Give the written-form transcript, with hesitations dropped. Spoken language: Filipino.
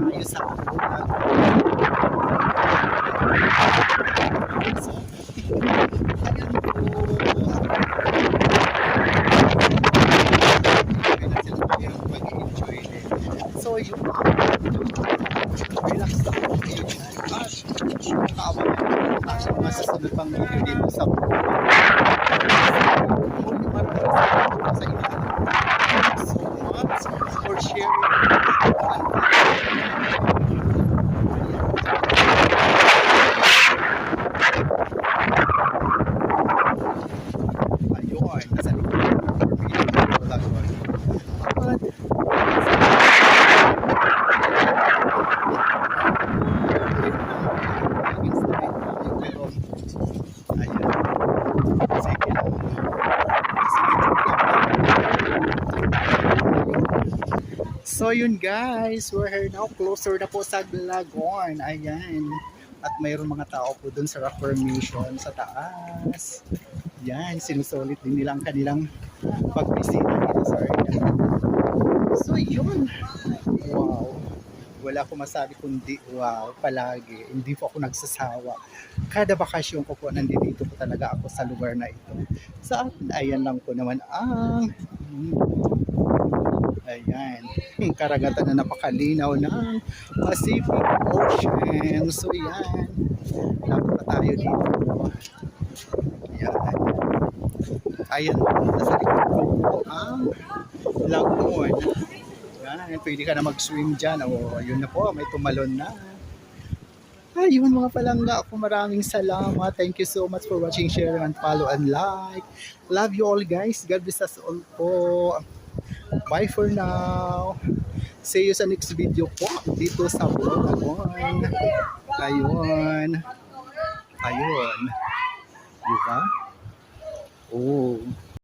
ayos sa so, ayan po mag-enjoy din. So yun, relax lang po kayo dyan. Kaawag sa mga susunod pang video dito sa sa inyo. So much for sharing. Ayun, nasa likod. So yun guys, we're here now, closer na po sa Glagon. Ayan. At mayroon mga tao po dun sa rock formation sa taas. Yan, sinusulit din nila ang kanilang pagbisita dito sa area. So yun. Wow. Wala akong masabi kundi wow, palagi. Hindi po ako nagsasawa. Kada bakasyon ko po, nandito po talaga ako sa lugar na ito. Sa atin, ayan lang po naman ang ayan, karagatan na napakalinaw ng Pacific Ocean. So yan, lapit pa tayo dito. Ayan. Ayan, nasa likod ko ang lagoon. Yan, pwede ka na mag-swim dyan. O, yun na po, may tumalon na. Ayun mga palangga ako, maraming salamat. Thank you so much for watching, share, and follow, and like. Love you all guys. God bless us all po. Bye for now. See you sa next video po dito sa Glagon. Ayun. Ayun. Diba? Oh.